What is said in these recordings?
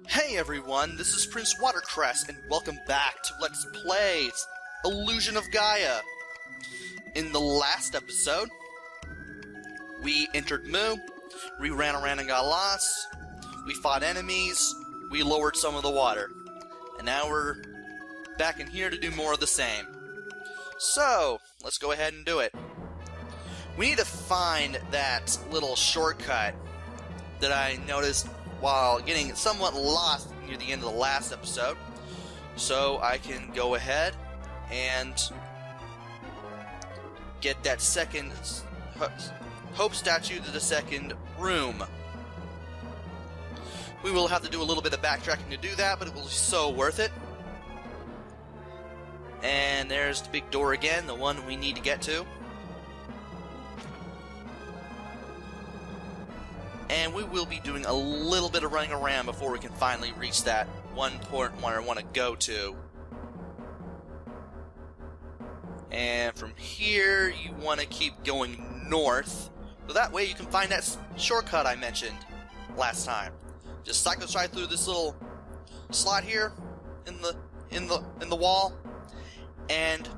Hey everyone, this is Prince Watercress, and welcome back to Let's Play Illusion of Gaia. In the last episode, we entered Mu, we ran around and got lost, we fought enemies, we lowered some of the water, and now we're back in here to do more of the same. So, let's go ahead and do it. We need to find that little shortcut that I noticed while getting somewhat lost near the end of the last episode, so I can go ahead and get that second Hope statue to the second room. We will have to do a little bit of backtracking to do that, but it will be so worth it. And there's the big door again, the one we need to get to. And we will be doing a little bit of running around before we can finally reach that one point where I want to go to. And from here, you want to keep going north, so that way you can find that shortcut I mentioned last time. Just cycle right through this little slot here in the wall, and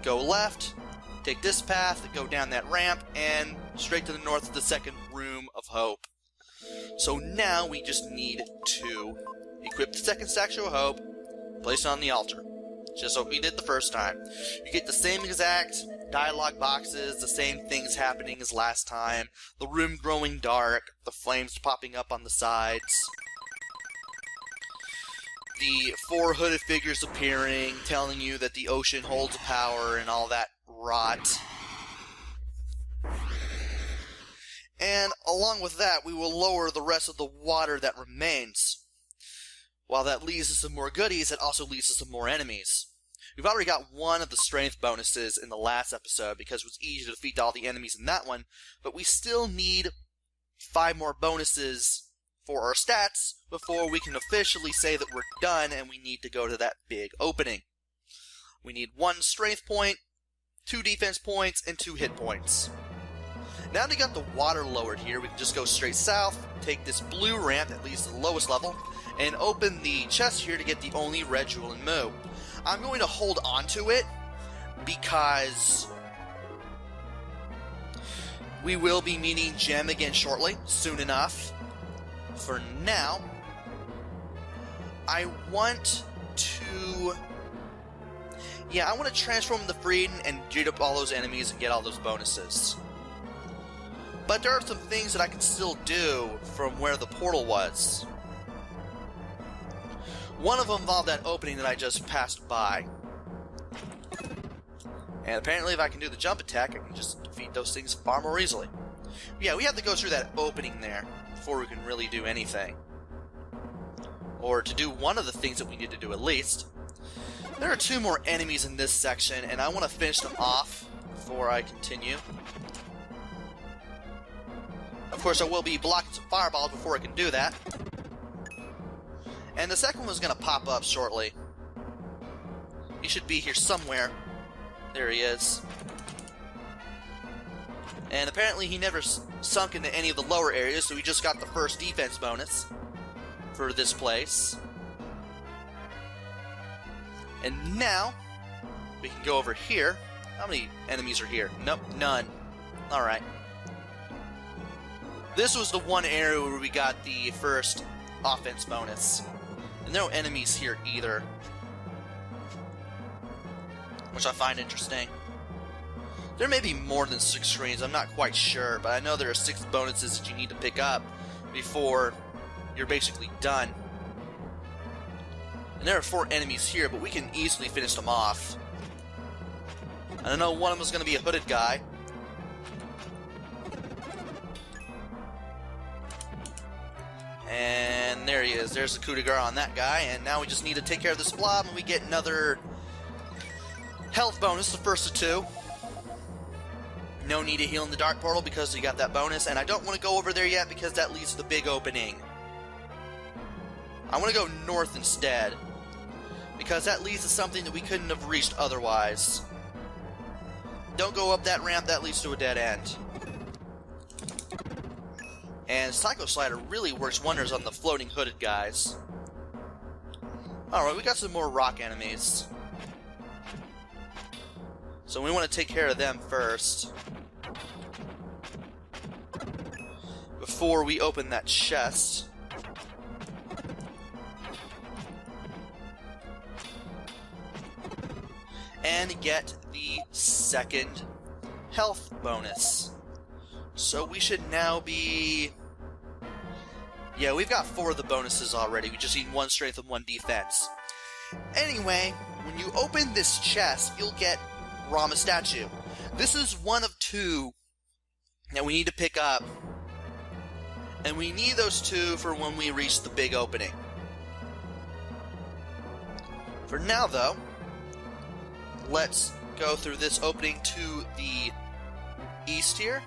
go left. Take this path, go down that ramp, and straight to the north of the second room of Hope. So now we just need to equip the second statue of Hope, place it on the altar. Just like we did the first time. You get the same exact dialogue boxes, the same things happening as last time, the room growing dark, the flames popping up on the sides, the 4 hooded figures appearing, telling you that the ocean holds power and all that rot. And along with that, we will lower the rest of the water that remains. While that leads to some more goodies, it also leads to some more enemies. We've already got one of the strength bonuses in the last episode because it was easy to defeat all the enemies in that one, but we still need 5 more bonuses for our stats before we can officially say that we're done and we need to go to that big opening. We need 1 strength point, 2 defense points, and 2 hit points. Now that we got the water lowered here, we can just go straight south, take this blue ramp that leads to the lowest level, and open the chest here to get the only red jewel in Mu. I'm going to hold on to it because we will be meeting Gem again shortly, soon enough. For now, I want to transform the Freedom and beat up all those enemies and get all those bonuses. But there are some things that I can still do from where the portal was. One of them involved that opening that I just passed by. And apparently if I can do the jump attack, I can just defeat those things far more easily. Yeah, we have to go through that opening there before we can really do anything. Or to do one of the things that we need to do at least. There are 2 more enemies in this section, and I want to finish them off before I continue. Of course, I will be blocking some fireballs before I can do that. And the second one is going to pop up shortly. He should be here somewhere. There he is. And apparently he never sunk into any of the lower areas, so he just got the first defense bonus for this place. And now, we can go over here. How many enemies are here? Nope, none. Alright. This was the one area where we got the first offense bonus. And there are no enemies here either, which I find interesting. There may be more than 6 screens, I'm not quite sure, but I know there are 6 bonuses that you need to pick up before you're basically done. And there are 4 enemies here, but we can easily finish them off. And I know one of them is going to be a hooded guy. And there he is. There's the coup de grace on that guy. And now we just need to take care of this blob, and we get another health bonus, the first of 2. No need to heal in the dark portal because we got that bonus. And I don't want to go over there yet because that leads to the big opening. I want to go north instead, because that leads to something that we couldn't have reached otherwise. Don't go up that ramp, that leads to a dead end. And Psycho Slider really works wonders on the floating hooded guys. Alright, we got some more rock enemies. So we want to take care of them first. Before we open that chest. And get the second health bonus. So we should now be... Yeah, we've got 4 of the bonuses already. We just need 1 strength and 1 defense. Anyway, when you open this chest, you'll get Rama statue. This is one of 2 that we need to pick up. And we need those 2 for when we reach the big opening. For now, though, let's go through this opening to the east here.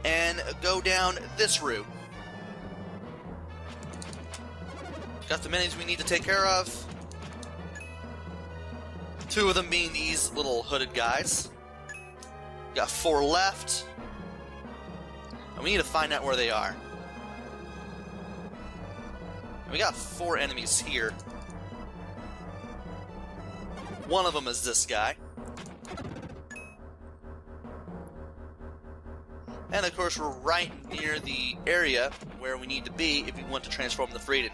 And go down this route. Got the minis we need to take care of. 2 of them being these little hooded guys. Got 4 left. And we need to find out where they are. And we got 4 enemies here. One of them is this guy. And of course we're right near the area where we need to be if we want to transform the Freedom.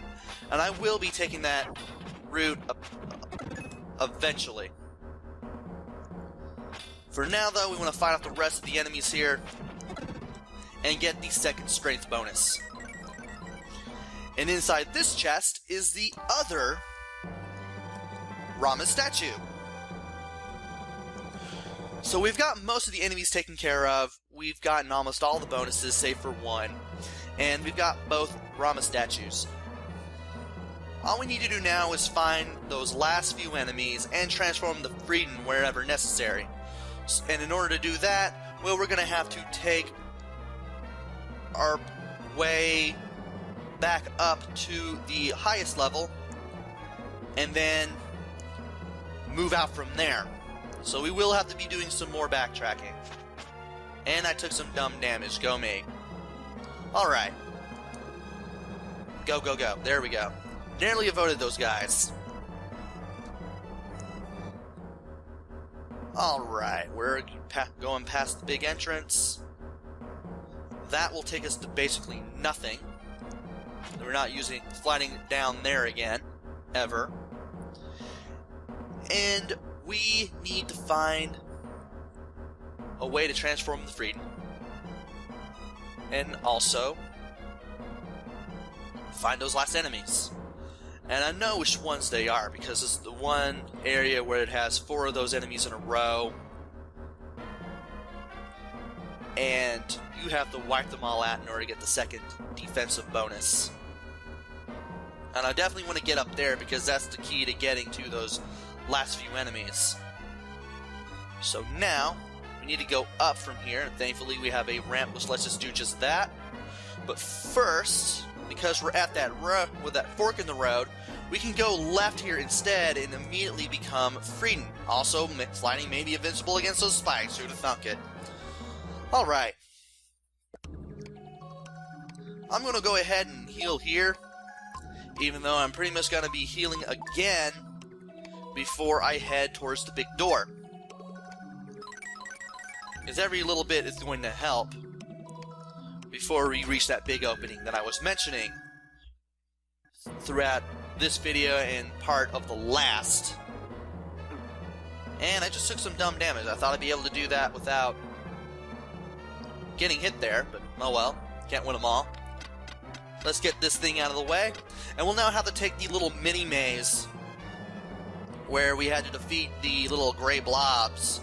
And I will be taking that route eventually. For now though, we want to fight off the rest of the enemies here and get the second strength bonus. And inside this chest is the other Rama statue. So we've got most of the enemies taken care of. We've gotten almost all the bonuses, save for 1. And we've got both Rama statues. All we need to do now is find those last few enemies and transform the Freedom wherever necessary. And in order to do that, well, we're going to have to take our way back up to the highest level and then move out from there. So we will have to be doing some more backtracking. And I took some dumb damage. Go me. Alright. Go, go, go. There we go. Narrowly avoided those guys. Alright. We're going past the big entrance. That will take us to basically nothing. We're not sliding down there again. Ever. And we need to find a way to transform the Freedom. And also find those last enemies. And I know which ones they are because it's the one area where it has 4 of those enemies in a row. And you have to wipe them all out in order to get the second defensive bonus. And I definitely want to get up there because that's the key to getting to those last few enemies. So now we need to go up from here. Thankfully we have a ramp which lets us do just that. But first, because we're at that with that fork in the road, we can go left here instead and immediately become Freedom. Also, sliding may be invincible against those spikes. Who'd have thunk it? Alright. I'm going to go ahead and heal here, even though I'm pretty much going to be healing again before I head towards the big door. Because every little bit is going to help before we reach that big opening that I was mentioning throughout this video and part of the last. And I just took some dumb damage. I thought I'd be able to do that without getting hit there, but oh well, can't win them all. Let's get this thing out of the way, and we'll now have to take the little mini maze where we had to defeat the little gray blobs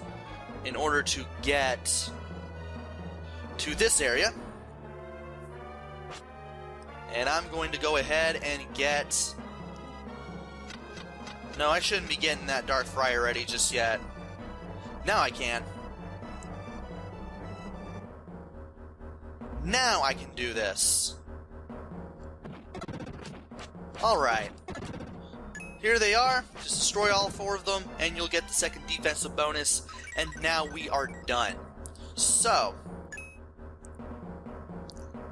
in order to get to this area. And I'm going to go ahead and get... No, I shouldn't be getting that Dark Friar ready just yet. Now I can. Now I can do this. Alright. Here they are. Just destroy all 4 of them, and you'll get the second defensive bonus. And now we are done. So,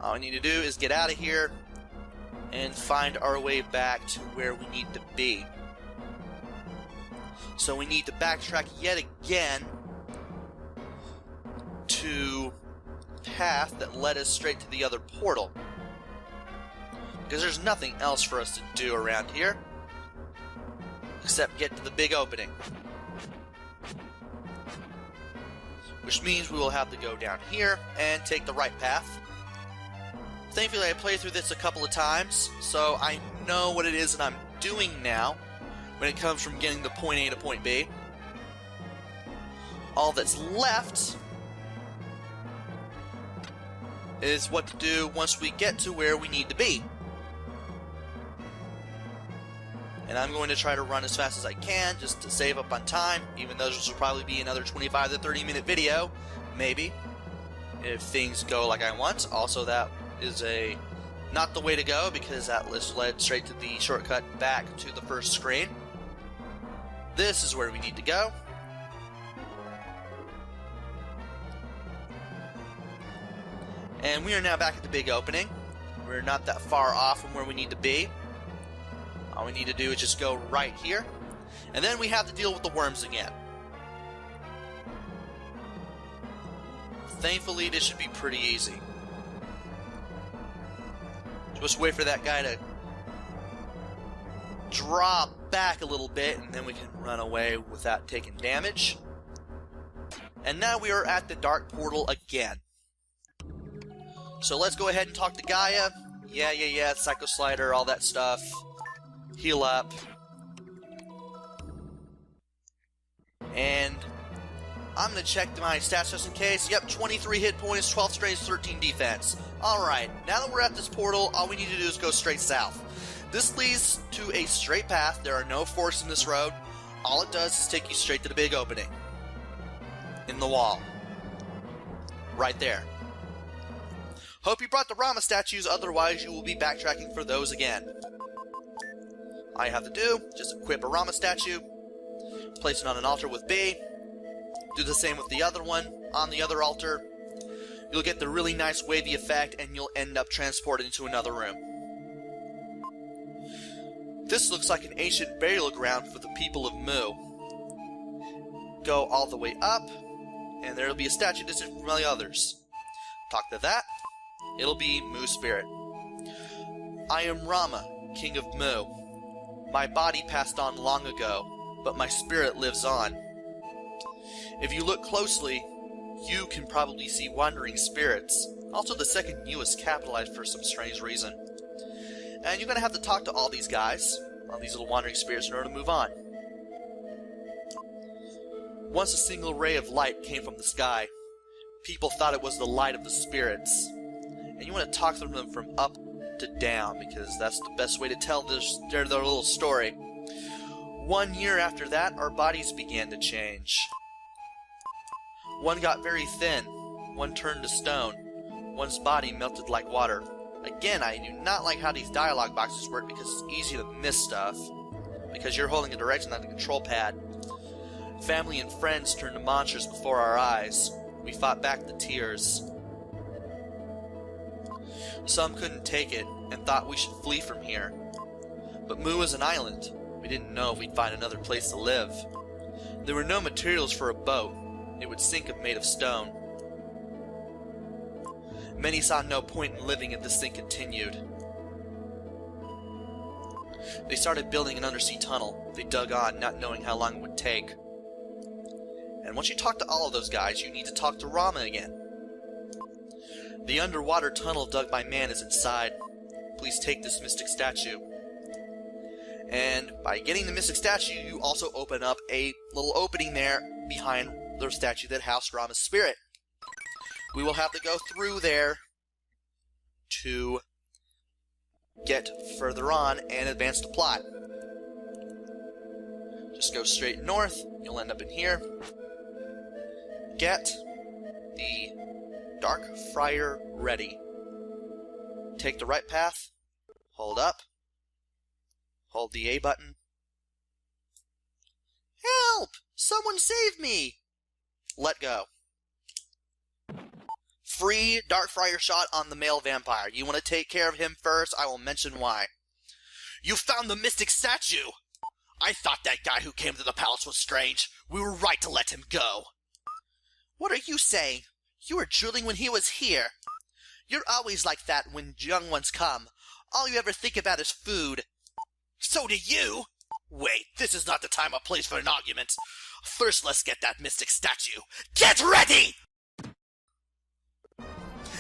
All we need to do is get out of here and find our way back to where we need to be. So we need to backtrack yet again to the path that led us straight to the other portal. Because there's nothing else for us to do around here except get to the big opening. Which means we will have to go down here and take the right path. Thankfully I played through this a couple of times, so I know what it is that I'm doing now when it comes from getting to point A to point B. All that's left is what to do once we get to where we need to be. And I'm going to try to run as fast as I can just to save up on time, even though this will probably be another 25 to 30 minute video, maybe, if things go like I want. Also, that is not the way to go, because that led straight to the shortcut back to the first screen. This is where we need to go. And we are now back at the big opening. We're not that far off from where we need to be. All we need to do is just go right here, and then we have to deal with the worms again. Thankfully, this should be pretty easy. Just wait for that guy to drop back a little bit, and then we can run away without taking damage. And now we are at the dark portal again. So let's go ahead and talk to Gaia. Yeah, Psycho Slider, all that stuff. Heal up. And I'm going to check my stats just in case. Yep, 23 hit points, 12 strength, 13 defense. Alright, now that we're at this portal, all we need to do is go straight south. This leads to a straight path. There are no forks in this road. All it does is take you straight to the big opening in the wall. Right there. Hope you brought the Rama statues, otherwise you will be backtracking for those again. All you have to do, just equip a Rama statue, place it on an altar with B, do the same with the other one on the other altar. You'll get the really nice wavy effect, and you'll end up transported into another room. This looks like an ancient burial ground for the people of Mu. Go all the way up, and there'll be a statue distant from the others. Talk to that, it'll be Mu Spirit. I am Rama, King of Mu. My body passed on long ago, but my spirit lives on. If you look closely, you can probably see wandering spirits. Also, the second U is capitalized for some strange reason. And you're going to have to talk to all these guys, all these little wandering spirits, in order to move on. Once a single ray of light came from the sky. People thought it was the light of the spirits. And you want to talk to them from up to down, because that's the best way to tell their little story. 1 year after that, our bodies began to change. One got very thin, one turned to stone, one's body melted like water. Again, I do not like how these dialogue boxes work, because it's easy to miss stuff, because you're holding a direction on the control pad. Family and friends turned to monsters before our eyes. We fought back the tears. Some couldn't take it, and thought we should flee from here. But Mu is an island. We didn't know if we'd find another place to live. There were no materials for a boat. It would sink if made of stone. Many saw no point in living if this thing continued. They started building an undersea tunnel. They dug on, not knowing how long it would take. And once you talk to all of those guys, you need to talk to Rama again. The underwater tunnel dug by man is inside. Please take this mystic statue. And by getting the mystic statue, you also open up a little opening there behind the statue that housed Rama's spirit. We will have to go through there to get further on and advance the plot. Just go straight north, you'll end up in here. Get the Dark Friar ready. Take the right path, hold up, hold the A button. Help! Someone save me! Let go. Free Dark Friar shot on the male vampire. You want to take care of him first? I will mention why. You found the mystic statue! I thought that guy who came to the palace was strange. We were right to let him go. What are you saying? You were drooling when he was here. You're always like that when young ones come. All you ever think about is food. So do you! Wait, this is not the time or place for an argument. First, let's get that mystic statue. Get ready!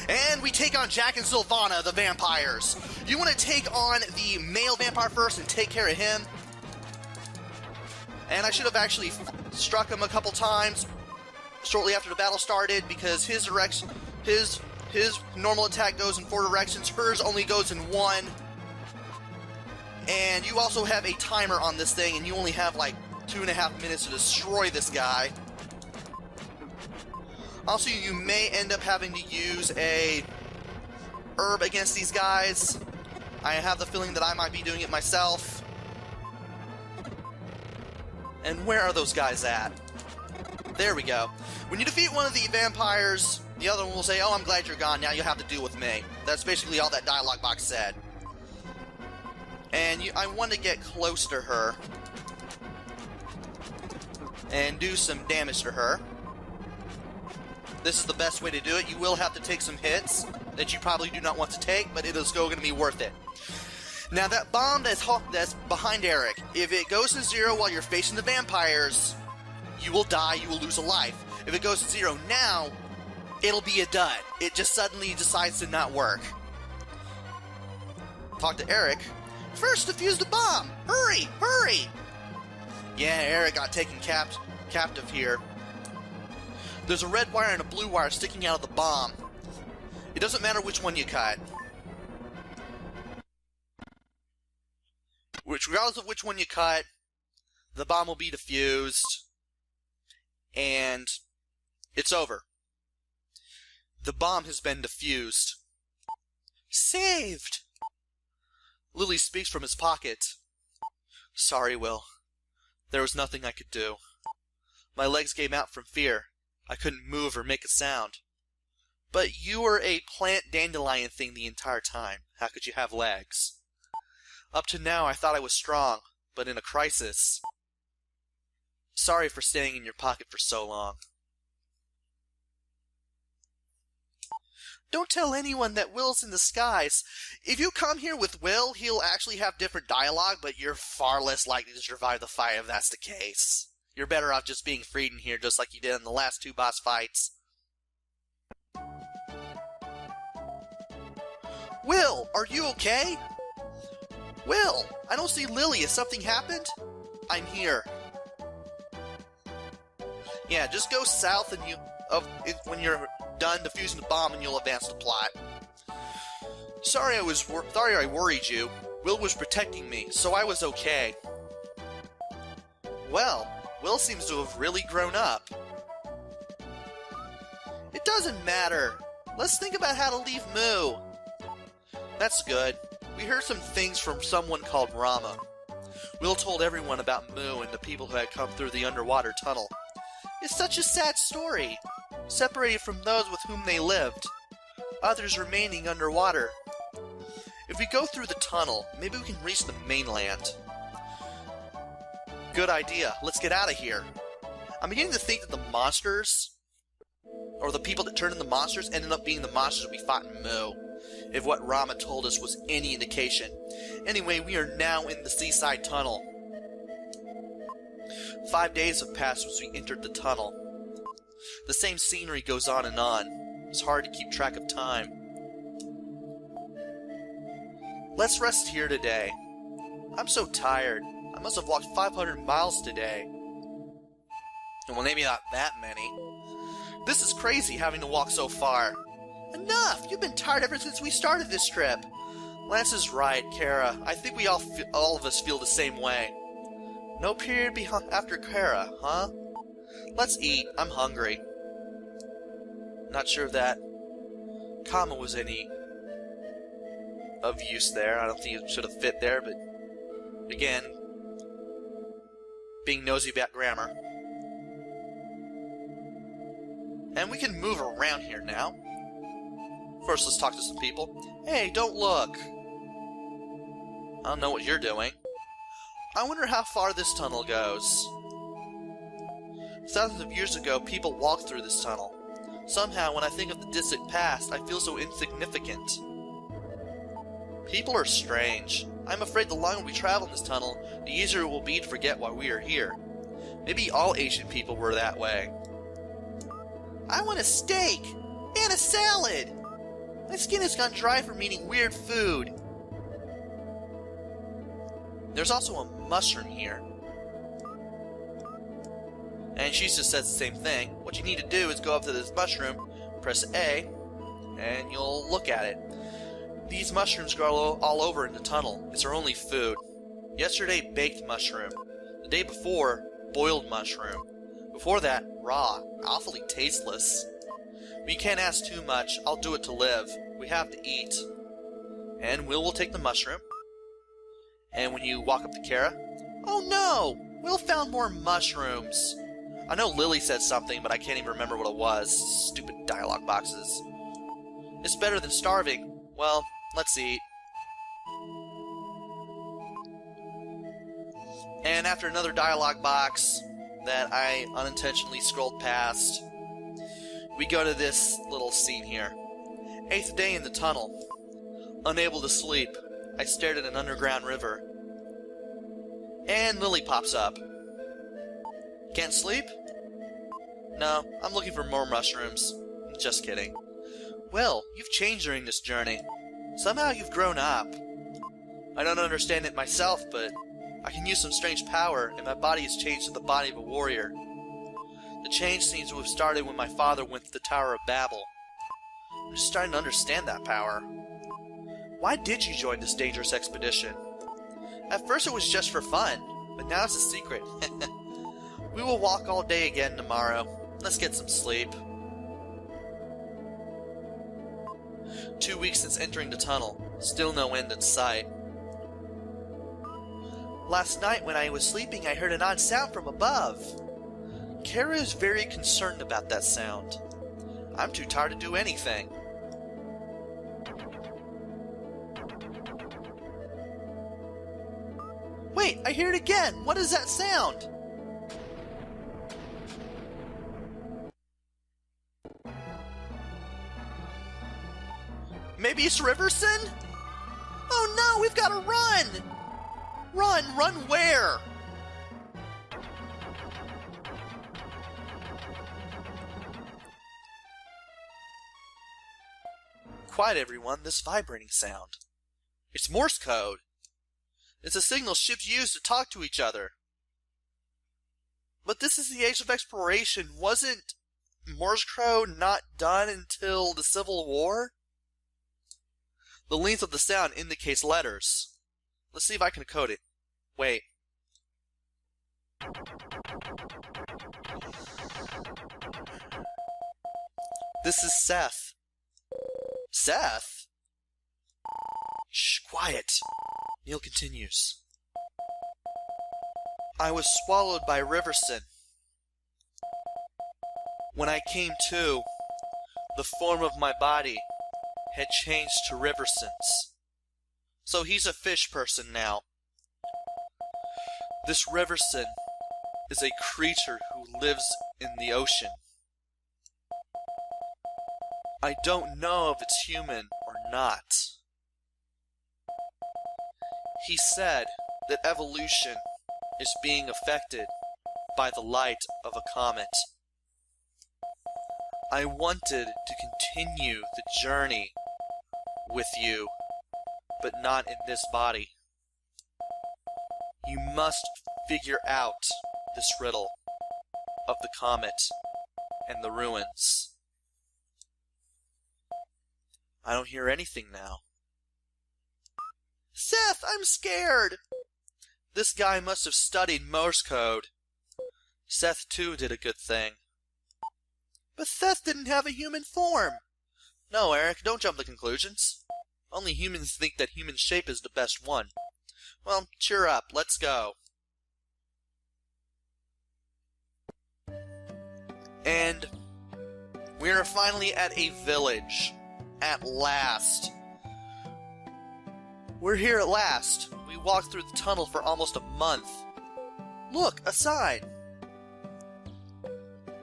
And we take on Jack and Sylvana, the vampires. You want to take on the male vampire first and take care of him? And I should have actually struck him a couple times shortly after the battle started, because his normal attack goes in 4 directions, hers only goes in 1. And you also have a timer on this thing, and you only have like 2.5 minutes to destroy this guy. Also, you may end up having to use a herb against these guys. I have the feeling that I might be doing it myself. And where are those guys at? There we go. When you defeat one of the vampires, the other one will say, "Oh, I'm glad you're gone, now you'll have to deal with me." That's basically all that dialogue box said. And I want to get close to her and do some damage to her. This is the best way to do it. You will have to take some hits that you probably do not want to take, but it is going to be worth it. Now, that bomb that's behind Eric, if it goes to 0 while you're facing the vampires, you will die, you will lose a life. If it goes to 0 now, it'll be a dud. It just suddenly decides to not work. Talk to Eric. First, defuse the bomb! Hurry! Hurry! Yeah, Eric got taken captive here. There's a red wire and a blue wire sticking out of the bomb. It doesn't matter which one you cut. Regardless of which one you cut, the bomb will be defused, and it's over. The bomb has been defused. Saved! Lily speaks from his pocket. Sorry, Will. There was nothing I could do. My legs gave out from fear. I couldn't move or make a sound. But you were a plant dandelion thing the entire time. How could you have legs? Up to now, I thought I was strong, but in a crisis. Sorry for staying in your pocket for so long. Don't tell anyone that Will's in the skies. If you come here with Will, he'll actually have different dialogue, but you're far less likely to survive the fight if that's the case. You're better off just being freed in here, just like you did in the last 2 boss fights. Will, are you okay? Will, I don't see Lily. Has something happened? I'm here. Yeah, just go south and when you're done defusing the bomb, and you'll advance the plot. Sorry I worried you. Will was protecting me, so I was okay. Well, Will seems to have really grown up. It doesn't matter. Let's think about how to leave Moo. That's good. We heard some things from someone called Rama. Will told everyone about Moo and the people who had come through the underwater tunnel. It's such a sad story. Separated from those with whom they lived. Others remaining underwater. If we go through the tunnel, maybe we can reach the mainland. Good idea. Let's get out of here. I'm beginning to think that the monsters, or the people that turned into monsters, ended up being the monsters we fought in Moo, if what Rama told us was any indication. Anyway, we are now in the seaside tunnel. 5 days have passed since we entered the tunnel. The same scenery goes on and on. It's hard to keep track of time. Let's rest here today. I'm so tired. I must have walked 500 miles today. Well, maybe not that many. This is crazy, having to walk so far. Enough! You've been tired ever since we started this trip. Lance is right, Kara. I think we all of us feel the same way. No period after Kara, huh? Let's eat. I'm hungry. Not sure if that comma was any of use there. I don't think it should have fit there, but again, being nosy about grammar. And we can move around here now. First, let's talk to some people. Hey, don't look! I don't know what you're doing. I wonder how far this tunnel goes. Thousands of years ago, people walked through this tunnel. Somehow, when I think of the distant past, I feel so insignificant. People are strange. I'm afraid the longer we travel in this tunnel, the easier it will be to forget why we are here. Maybe all ancient people were that way. I want a steak! And a salad! My skin has gone dry from eating weird food. There's also a mushroom here. And she just says the same thing. What you need to do is go up to this mushroom, press A, and you'll look at it. These mushrooms grow all over in the tunnel. It's our only food. Yesterday, baked mushroom. The day before, boiled mushroom. Before that, raw. Awfully tasteless. But you can't ask too much. I'll do it to live. We have to eat. And Will take the mushroom. And when you walk up to Kara, oh no! Will found more mushrooms. I know Lily said something, but I can't even remember what it was. Stupid dialogue boxes. It's better than starving. Well, let's eat. And after another dialogue box that I unintentionally scrolled past, we go to this little scene here. 8th day in the tunnel. Unable to sleep, I stared at an underground river. And Lily pops up. Can't sleep? No, I'm looking for more mushrooms. Just kidding. Well, you've changed during this journey. Somehow you've grown up. I don't understand it myself, but I can use some strange power, and my body has changed to the body of a warrior. The change seems to have started when my father went to the Tower of Babel. I'm just starting to understand that power. Why did you join this dangerous expedition? At first it was just for fun, but now it's a secret. We will walk all day again tomorrow. Let's get some sleep. 2 weeks since entering the tunnel. Still no end in sight. Last night when I was sleeping, I heard an odd sound from above. Kara is very concerned about that sound. I'm too tired to do anything. Wait, I hear it again! What is that sound? Maybe it's Riverson? Oh no, we've got to run! Run where? Quiet everyone, this vibrating sound. It's Morse code. It's a signal ships use to talk to each other. But this is the age of exploration. Wasn't Morse code not done until the Civil War? The length of the sound indicates letters. Let's see if I can code it. Wait. This is Seth. Seth? Shh, quiet. Neil continues. I was swallowed by Riverson. When I came to, the form of my body had changed to Riverson's. So he's a fish person now. This Riverson is a creature who lives in the ocean. I don't know if it's human or not. He said that evolution is being affected by the light of a comet. I wanted to continue the journey with you, but not in this body. You must figure out this riddle of the comet and the ruins. I don't hear anything now. Seth, I'm scared! This guy must have studied Morse code. Seth, too, did a good thing. But Seth didn't have a human form. No, Eric, don't jump to conclusions. Only humans think that human shape is the best one. Well, cheer up. Let's go. And we are finally at a village. at last. We're here at last. We walked through the tunnel for almost a month. Look, a sign.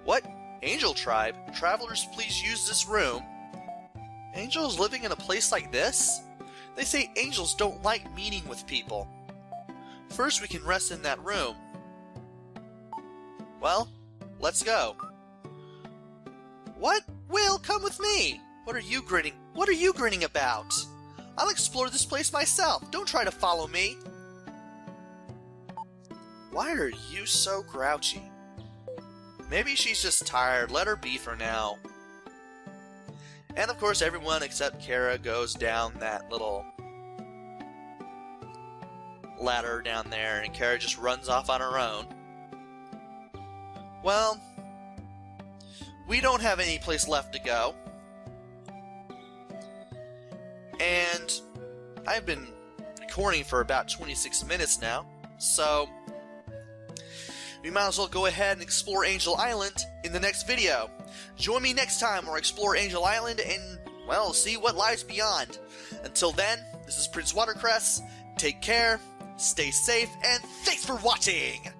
What? Angel Tribe? Travelers, please use this room. Angels living in a place like this? They say angels don't like meeting with people. First we can rest in that room. Well, let's go. What? Will, come with me! What are you grinning about? I'll explore this place myself. Don't try to follow me. Why are you so grouchy? Maybe she's just tired. Let her be for now. And of course everyone except Kara goes down that little ladder down there, and Kara just runs off on her own. Well, we don't have any place left to go. And I've been recording for about 26 minutes now, so we might as well go ahead and explore Angel Island in the next video. Join me next time where I explore Angel Island and, well, see what lies beyond. Until then, this is Prince Watercress. Take care, stay safe, and thanks for watching!